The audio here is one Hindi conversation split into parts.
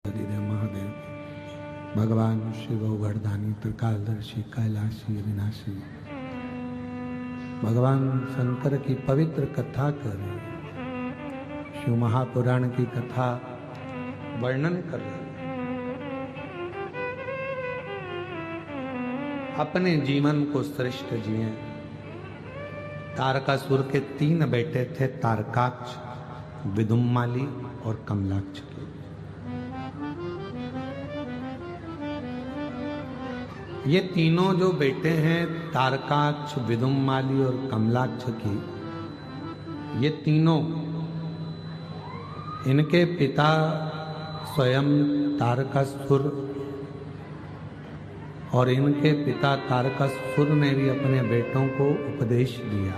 हरिदेव महादेव भगवान शिव गर्दानी त्रिकालदर्शी कैलाशी अविनाशी भगवान शंकर की पवित्र कथा कर रहे, शिव महापुराण की कथा वर्णन कर रहे, अपने जीवन को श्रेष्ठ जिए। तारकासुर के 3 बेटे थे, तारकाक्ष, विदुम्माली और कमलाक्ष के। ये तीनों जो बेटे हैं, तारकाक्ष, विदुम्माली और कमलाक्ष की, ये तीनों, इनके पिता स्वयं तारकासुर और इनके पिता तारकासुर ने भी अपने बेटों को उपदेश दिया,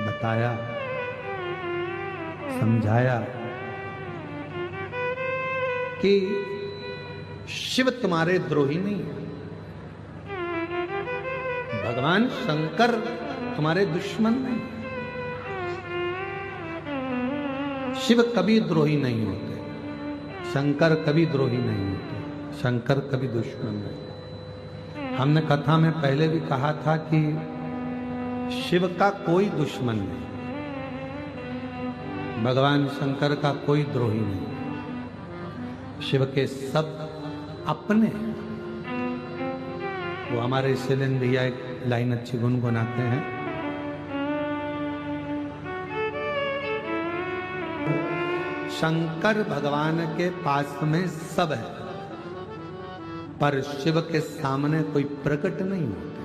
बताया, समझाया कि शिव तुम्हारे द्रोही नहीं है, भगवान शंकर तुम्हारे दुश्मन नहीं, शिव कभी द्रोही नहीं होते, शंकर कभी द्रोही नहीं होते, शंकर कभी दुश्मन नहीं। हमने कथा में पहले भी कहा था कि शिव का कोई दुश्मन नहीं, भगवान शंकर का कोई द्रोही नहीं, शिव के सब अपने। वो हमारे शिलेन भैया एक लाइन अच्छी गुनगुनाते हैं, शंकर भगवान के पास में सब है, पर शिव के सामने कोई प्रकट नहीं होते।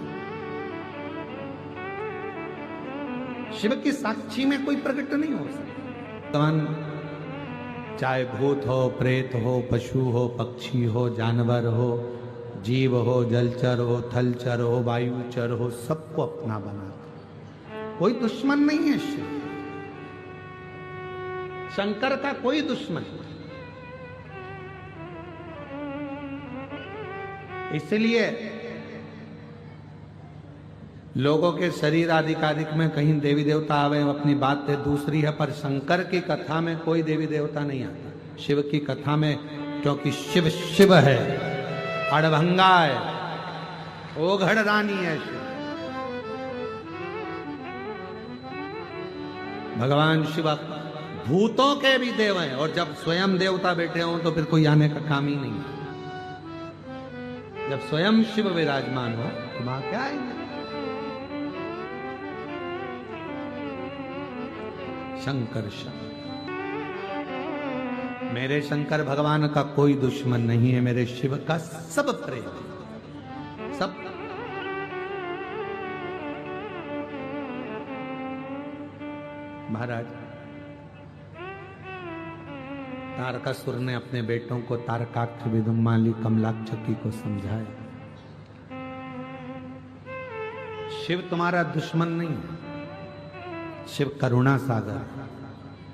शिव की साक्षी में कोई प्रकट नहीं हो सकता। भगवान चाहे भूत हो, प्रेत हो, पशु हो, पक्षी हो, जानवर हो, जीव हो, जलचर हो, थलचर हो, वायुचर हो, सबको अपना बनाता, कोई दुश्मन नहीं है शिव। शंकर का कोई दुश्मन, इसलिए लोगों के शरीर आदिकादिक में कहीं देवी देवता आवे, अपनी बात दूसरी है, पर शंकर की कथा में कोई देवी देवता नहीं आता शिव की कथा में, क्योंकि शिव शिव है, अड़भंगा है, ओघड़ रानी है शिव। भगवान शिव भूतों के भी देव हैं, और जब स्वयं देवता बैठे हों तो फिर कोई आने का काम ही नहीं है। जब स्वयं शिव विराजमान हो तो वहां क्या आएंगे। शंकर शंकर, मेरे शंकर भगवान का कोई दुश्मन नहीं है, मेरे शिव का सब प्रेम, सब। महाराज, तारकासुर ने अपने बेटों को तारकाक्ष, विदुम्माली, कमलाक्ष को समझाया, शिव तुम्हारा दुश्मन नहीं है, शिव करुणा सागर,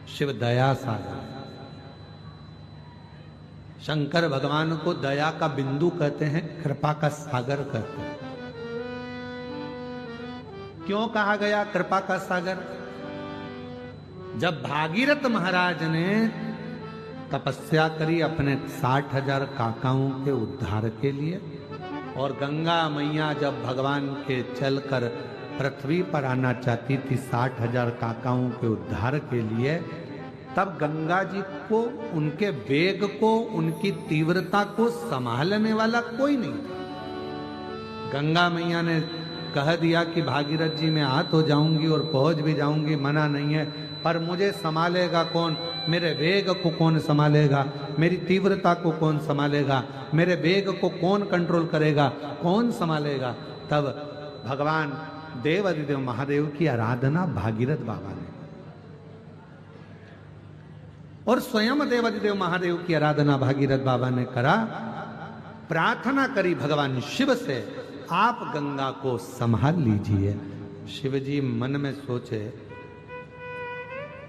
शिव दया सागर। शंकर भगवान को दया का बिंदु कहते हैं, कृपा का सागर कहते हैं। क्यों कहा गया कृपा का सागर? जब भागीरथ महाराज ने तपस्या करी अपने 60,000 काकाओं के उद्धार के लिए, और गंगा मैया जब भगवान के चलकर पृथ्वी पर आना चाहती थी 60,000 काकाओं के उद्धार के लिए, तब गंगा जी को, उनके वेग को, उनकी तीव्रता को संभालने वाला कोई नहीं था। गंगा मैया ने कह दिया कि भागीरथ जी मैं आ तो जाऊंगी और पहुंच भी जाऊंगी, मना नहीं है, पर मुझे संभालेगा कौन? मेरे वेग को कौन संभालेगा? मेरी तीव्रता को कौन संभालेगा? मेरे वेग को कौन कंट्रोल करेगा? कौन संभालेगा? तब भगवान देवाधिदेव महादेव की आराधना भागीरथ बाबा ने, और स्वयं देवाधिदेव महादेव की आराधना भागीरथ बाबा ने करा, प्रार्थना करी भगवान शिव से, आप गंगा को संभाल लीजिए। शिव जी मन में सोचे,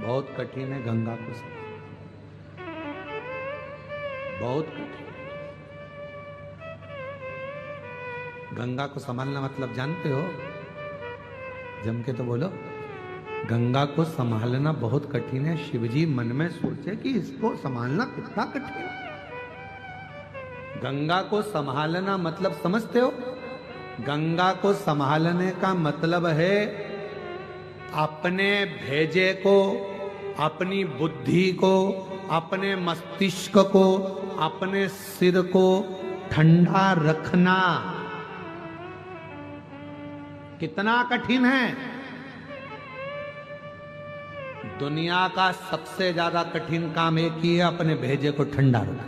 बहुत कठिन है गंगा को संभालना, बहुत कठिन। गंगा को संभालना मतलब जानते हो? जम के तो बोलो। गंगा को संभालना बहुत कठिन है। शिवजी मन में सोचे कि इसको संभालना कितना कठिन है। गंगा को संभालना मतलब समझते हो? गंगा को संभालने का मतलब है अपने भेजे को, अपनी बुद्धि को, अपने मस्तिष्क को, अपने सिर को ठंडा रखना। कितना कठिन है। दुनिया का सबसे ज्यादा कठिन काम एक ही है, अपने भेजे को ठंडा रखना।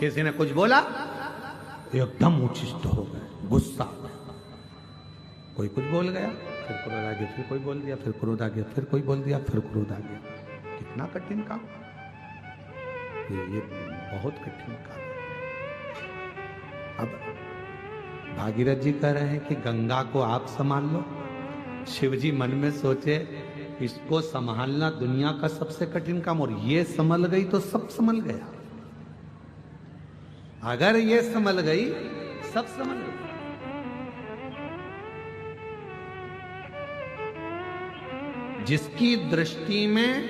किसी ने कुछ बोला, एकदम उचिष्ट हो गए, गुस्सा। कोई कुछ बोल गया, फिर क्रोध आ गया, फिर कोई बोल दिया, फिर क्रोध आ गया, फिर कोई बोल दिया, फिर क्रोध आ गया। कितना कठिन काम, ये बहुत कठिन काम। अब भागीरथ जी कह रहे हैं कि गंगा को आप संभाल लो। शिव जी मन में सोचे, इसको संभालना दुनिया का सबसे कठिन काम, और ये संभल गई तो सब संभल गया। अगर ये संभल गई, सब संभल गई। जिसकी दृष्टि में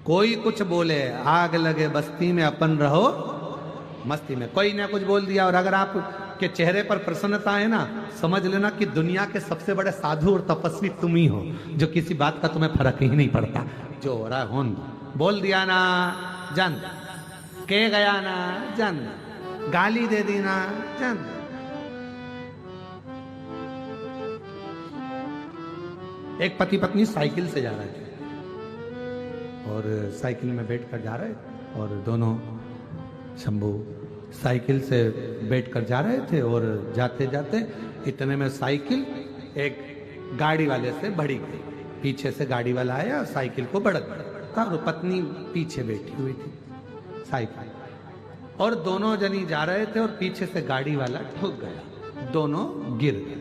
कोई कुछ बोले, आग लगे बस्ती में अपन रहो मस्ती में। कोई ने कुछ बोल दिया और अगर आप के चेहरे पर प्रसन्नता है ना, समझ लेना कि दुनिया के सबसे बड़े साधु और तपस्वी तुम ही हो, जो किसी बात का तुम्हें फर्क ही नहीं पड़ता। जो हो रहा है होन, बोल दिया ना जान, के गया ना जान, गाली दे दी ना जान। एक पति पत्नी साइकिल से जा रहे थे और साइकिल में बैठकर जा रहे, और दोनों शंभू साइकिल से बैठकर जा रहे थे, और जाते जाते इतने में साइकिल एक गाड़ी वाले से भड़ी गई। पीछे से गाड़ी वाला आया और साइकिल को भड़क था, और पत्नी पीछे बैठी हुई थी साइकिल, और दोनों जनी जा रहे थे, और पीछे से गाड़ी वाला ठुक गया। दोनों गिर गए,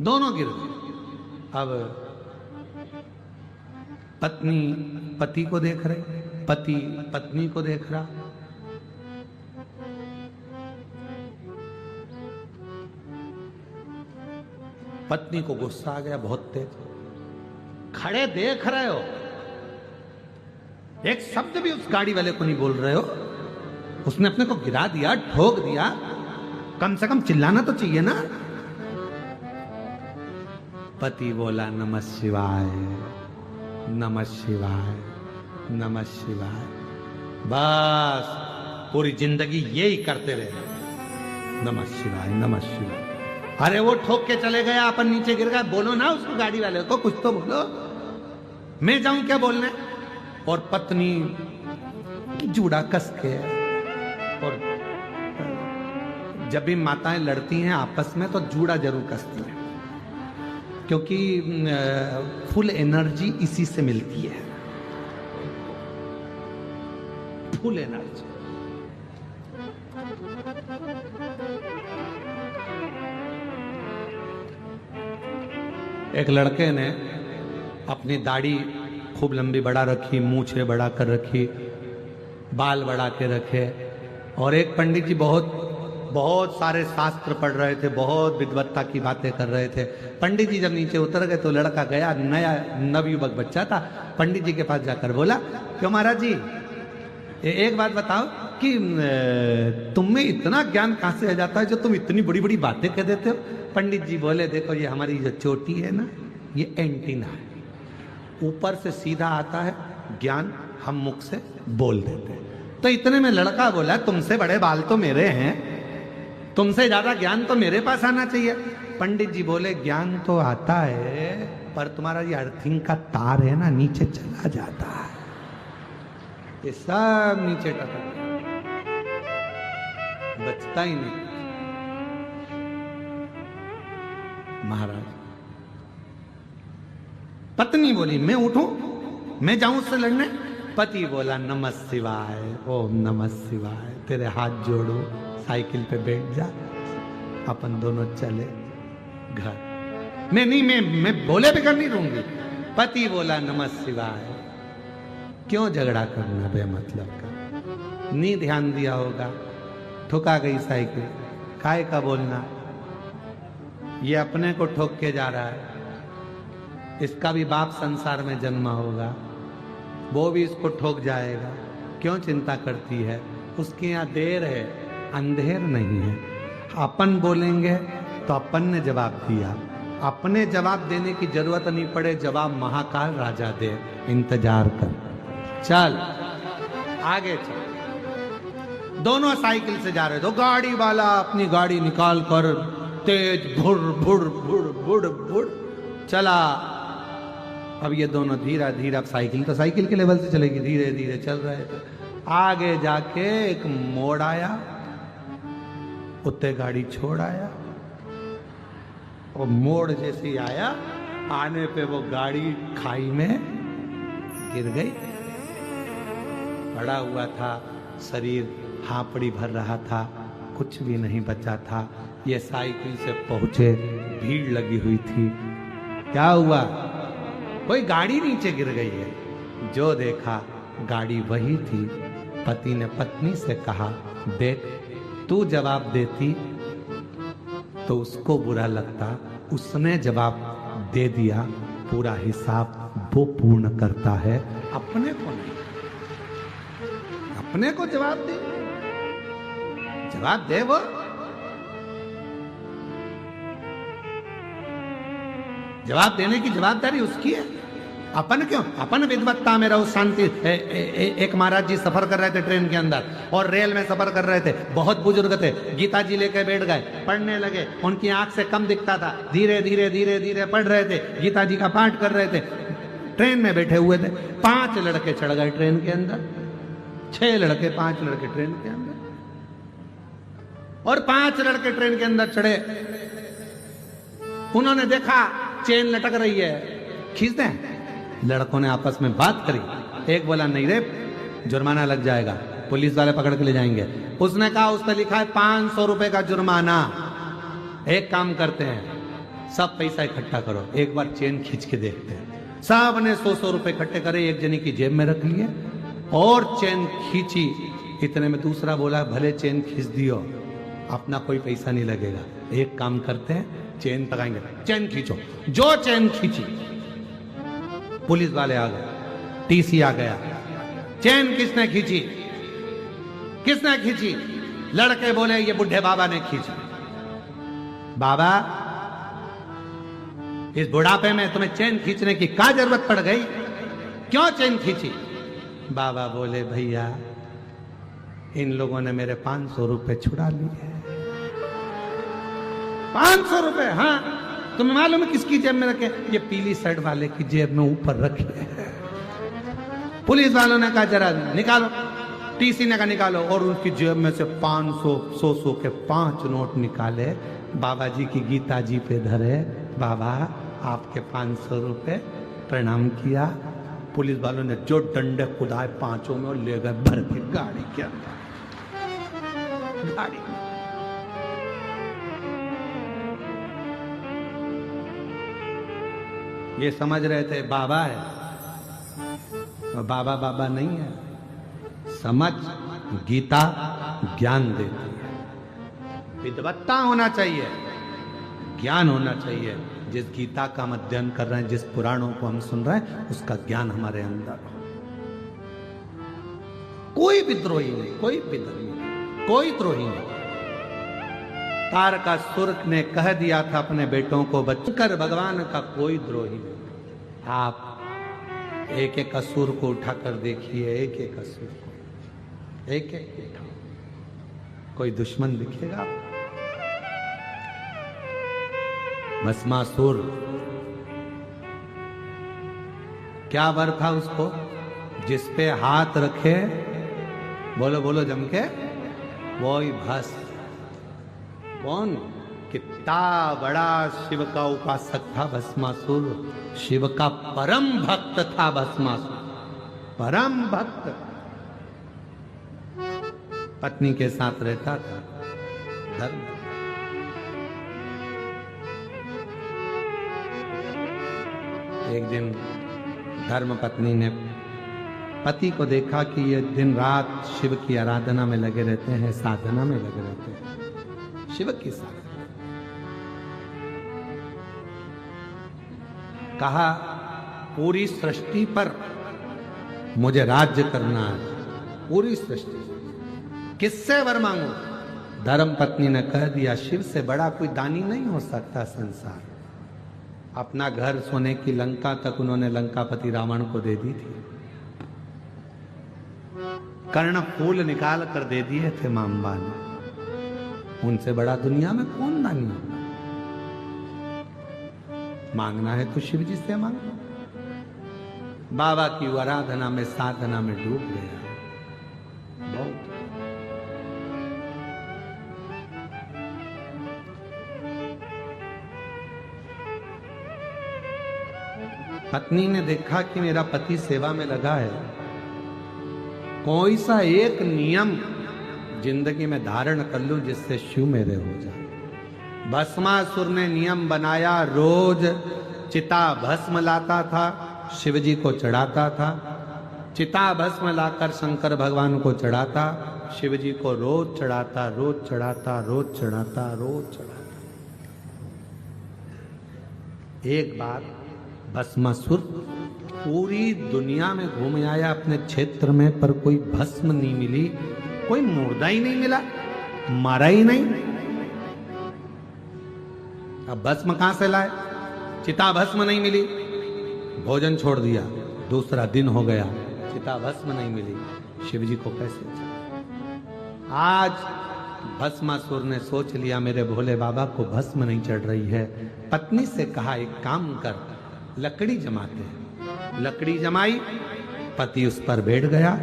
दोनों गिर गए। अब पत्नी पति को देख रही, पति पत्नी को देख रहा। पत्नी को गुस्सा आ गया बहुत तेज। खड़े देख रहे हो, एक शब्द भी उस गाड़ी वाले को नहीं बोल रहे हो, उसने अपने को गिरा दिया, ठोक दिया, कम से कम चिल्लाना तो चाहिए ना। पति बोला नमः शिवाय, नमः शिवाय, नमः शिवाय। बस पूरी जिंदगी यही करते रहे, नमः शिवाय, नमः शिवाय। अरे वो ठोक के चले गया, अपन नीचे गिर गया, बोलो ना उसको, गाड़ी वाले को कुछ तो बोलो। मैं जाऊं क्या बोलने? और पत्नी जूड़ा कस के, और जब भी माताएं लड़ती हैं आपस में तो जूड़ा जरूर कसती हैं, क्योंकि फुल एनर्जी इसी से मिलती है, फुल एनर्जी। एक लड़के ने अपनी दाढ़ी खूब लंबी बढ़ा रखी, मूछें बढ़ा कर रखी, बाल बढ़ा के रखे, और एक पंडित जी बहुत सारे शास्त्र पढ़ रहे थे, बहुत विद्वत्ता की बातें कर रहे थे। पंडित जी जब नीचे उतर गए तो लड़का गया, नया नवयुवक बच्चा था, पंडित जी के पास जाकर बोला, क्यों महाराज जी एक बात बताओ कि तुम में इतना ज्ञान कहां से आ जाता है जो तुम इतनी बड़ी बड़ी बातें कह देते हो? पंडित जी बोले, देखो ये हमारी जो चोटी है ना, ये एंटीना है, ऊपर से सीधा आता है ज्ञान, हम मुख से बोल देते हैं। तो इतने में लड़का बोला, तुमसे बड़े बाल तो मेरे हैं, तुमसे ज्यादा ज्ञान तो मेरे पास आना चाहिए। पंडित जी बोले, ज्ञान तो आता है, पर तुम्हारा ये अर्थिंग का तार है ना, नीचे चला जाता है, ये सब नीचे टपक बचता ही नहीं। महाराज, पत्नी बोली, मैं उठूं, मैं जाऊं उससे लड़ने? पति बोला, नमः शिवाय, ओम नमः शिवाय, तेरे हाथ जोड़ो, साइकिल पे बैठ जा, अपन दोनों चले घर। मैं बोले बगैर नहीं रहूंगी। पति बोला, नमः शिवाय। क्यों झगड़ा करना बेमतलब का? नहीं ध्यान दिया होगा, ठुका गई साइकिल, काय का बोलना? ये अपने को ठोक के जा रहा है, इसका भी बाप संसार में जन्मा होगा, वो भी इसको ठोक जाएगा। क्यों चिंता करती है? उसके यहाँ देर है, अंधेर नहीं है। अपन बोलेंगे तो अपन ने जवाब दिया, अपने जवाब देने की जरूरत नहीं पड़े, जवाब महाकाल राजा दे, इंतजार कर। चल आगे चल। दोनों साइकिल से जा रहे तो गाड़ी वाला अपनी गाड़ी निकाल कर तेज भुड़ भुड़ भुड़ भुड़ भुड़ चला। अब ये दोनों धीरा धीरा, साइकिल तो साइकिल के लेवल से चलेगी, धीरे धीरे चल रहे थे। आगे जाके एक मोड़ आया, उत्ते गाड़ी छोड़ आया, और मोड़ जैसे ही आया, आने पे वो गाड़ी खाई में गिर गई। पड़ा हुआ था, शरीर हापड़ी भर रहा था, कुछ भी नहीं बचा था। ये साइकिल से पहुंचे, भीड़ लगी हुई थी। क्या हुआ? कोई गाड़ी नीचे गिर गई है। जो देखा गाड़ी वही थी। पति ने पत्नी से कहा, देख तू जवाब देती तो उसको बुरा लगता, उसने जवाब दे दिया, पूरा हिसाब वो पूर्ण करता है, अपने को नहीं। अपने को जवाब दे, जवाब दे वो। जवाब देने की जवाबदारी उसकी है, अपन क्यों? अपन विद्वत्ता में रहो, शांति। एक महाराज जी सफर कर रहे थे ट्रेन के अंदर, और रेल में सफर कर रहे थे, बहुत बुजुर्ग थे, गीता जी लेके बैठ गए, पढ़ने लगे। उनकी आंख से कम दिखता था, धीरे धीरे धीरे धीरे पढ़ रहे थे, गीता जी का पाठ कर रहे थे। ट्रेन में बैठे हुए थे, 5 लड़के चढ़ गए ट्रेन के अंदर, 6 लड़के 5 लड़के ट्रेन के अंदर, और 5 लड़के ट्रेन के अंदर चढ़े। उन्होंने देखा चेन लटक रही है, खींच दें। लड़कों ने आपस में बात करी। एक बोला, नहीं रे, जुर्माना लग जाएगा, पुलिस वाले पकड़ के ले जाएंगे। उसने कहा, उस पर लिखा है 500 रुपए का जुर्माना। एक काम करते हैं, सब पैसा इकट्ठा करो, एक बार चेन खींच के देखते हैं। सब ने 100 रुपए इकट्ठे करे, एक जनी की जेब में रख लिए और चेन खींची। इतने में दूसरा बोला, भले चेन खींच दियो, अपना कोई पैसा नहीं लगेगा, एक काम करते हैं, चेन लगाएंगे, चेन खींचो। जो चेन खींची, पुलिस वाले आ गए, टीसी आ गया। चेन किसने खींची? किसने खींची? लड़के बोले, ये बुढ़े बाबा ने खींची। बाबा, इस बुढ़ापे में तुम्हें चेन खींचने की क्या जरूरत पड़ गई? क्यों चेन खींची? बाबा बोले, भैया इन लोगों ने मेरे 500 रुपए छुड़ा लिए। 500 रुपए? हाँ, तुम्हें मालूम है किसकी जेब में रखे? ये पीली शर्ट वाले की जेब में ऊपर रखे। पुलिस वालों ने कहा, जरा निकालो। टीसी ने कहा, निकालो। और उनकी जेब में से 500 100 के 5 नोट निकाले, बाबा जी की गीता जी पे धरे। बाबा, आपके 500 रुपए, प्रणाम किया। पुलिस वालों ने जो डंडे खुदाए 5 में, और ले गए भर के गाड़ी के अंदर। गाड़ी ये समझ रहे थे बाबा है, और बाबा बाबा नहीं है। समझ, गीता ज्ञान देती है। विद्वत्ता होना चाहिए, ज्ञान होना चाहिए। जिस गीता का हम अध्ययन कर रहे हैं, जिस पुराणों को हम सुन रहे हैं, उसका ज्ञान हमारे अंदर हो। कोई विद्रोही नहीं, कोई विद्रोही नहीं, कोई द्रोही नहीं। तारकासुर ने कह दिया था अपने बेटों को, बचकर भगवान का कोई द्रोही नहीं। आप एक एक असुर को उठाकर देखिए, एक एक असुर को, एक एक उठाओ, कोई दुश्मन दिखेगा? भस्मासुर, क्या वर था उसको? जिस पे हाथ रखे, बोलो बोलो जम के, वो ही भस्म। कौन? कितना बड़ा शिव का उपासक था भस्मासुर, शिव का परम भक्त था भस्मासुर, परम भक्त। पत्नी के साथ रहता था, धर्म। एक दिन धर्म पत्नी ने पति को देखा कि ये दिन रात शिव की आराधना में लगे रहते हैं, साधना में लगे रहते हैं, शिव की साधना। कहा, पूरी सृष्टि पर मुझे राज्य करना है, पूरी सृष्टि। किससे वर मांगो? धर्म पत्नी ने कह दिया, शिव से बड़ा कोई दानी नहीं हो सकता संसार। अपना घर सोने की लंका तक उन्होंने लंकापति रावण को दे दी थी। कर्ण फूल निकाल कर दे दिए थे मांबा ने। उनसे बड़ा दुनिया में कौन दानी होगा? मांगना है तो शिव जी से मांगो। बाबा की आराधना में साधना में डूब गया बहुत। पत्नी ने देखा कि मेरा पति सेवा में लगा है, कोई सा एक नियम जिंदगी में धारण कर लूं जिससे शिव मेरे हो जाए। भस्मासुर ने नियम बनाया, रोज चिता भस्म लाता था, शिव जी को चढ़ाता था। चिता भस्म लाकर शंकर भगवान को चढ़ाता, शिव जी को रोज चढ़ाता, रोज चढ़ाता, रोज चढ़ाता, रोज चढ़ाता। एक बार भस्मासुर पूरी दुनिया में घूम आया अपने क्षेत्र में, पर कोई भस्म नहीं मिली, कोई मुर्दा ही नहीं मिला, मारा ही नहीं। अब भस्म कहां से लाए? चिता भस्म नहीं मिली, भोजन छोड़ दिया। दूसरा दिन हो गया, चिता भस्म नहीं मिली, शिव जी को कैसे चढ़ाए? आज भस्मासुर ने सोच लिया मेरे भोले बाबा को भस्म नहीं चढ़ रही है। पत्नी से कहा, एक काम कर, लकड़ी जमाते हैं। लकड़ी जमाई, पति उस पर बैठ गया।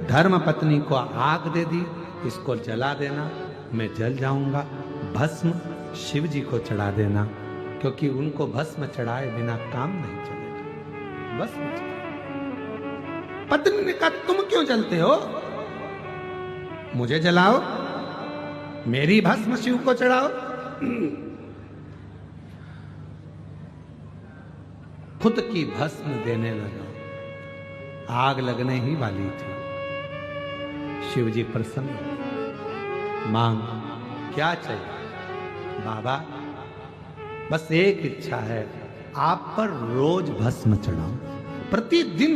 धर्म पत्नी को आग दे दी, इसको जला देना, मैं जल जाऊंगा। भस्म शिव जी को चढ़ा देना, क्योंकि उनको भस्म चढ़ाए बिना काम नहीं चलेगा। भस्म चढ़ा। पत्नी ने कहा, तुम क्यों जलते हो? मुझे जलाओ, मेरी भस्म शिव को चढ़ाओ। खुद की भस्म देने लगा। आग लगने ही वाली थी। शिव जी प्रसन्न। मांग, क्या चाहिए? बाबा, बस एक इच्छा है, आप पर रोज भस्म चढ़ाऊं, प्रतिदिन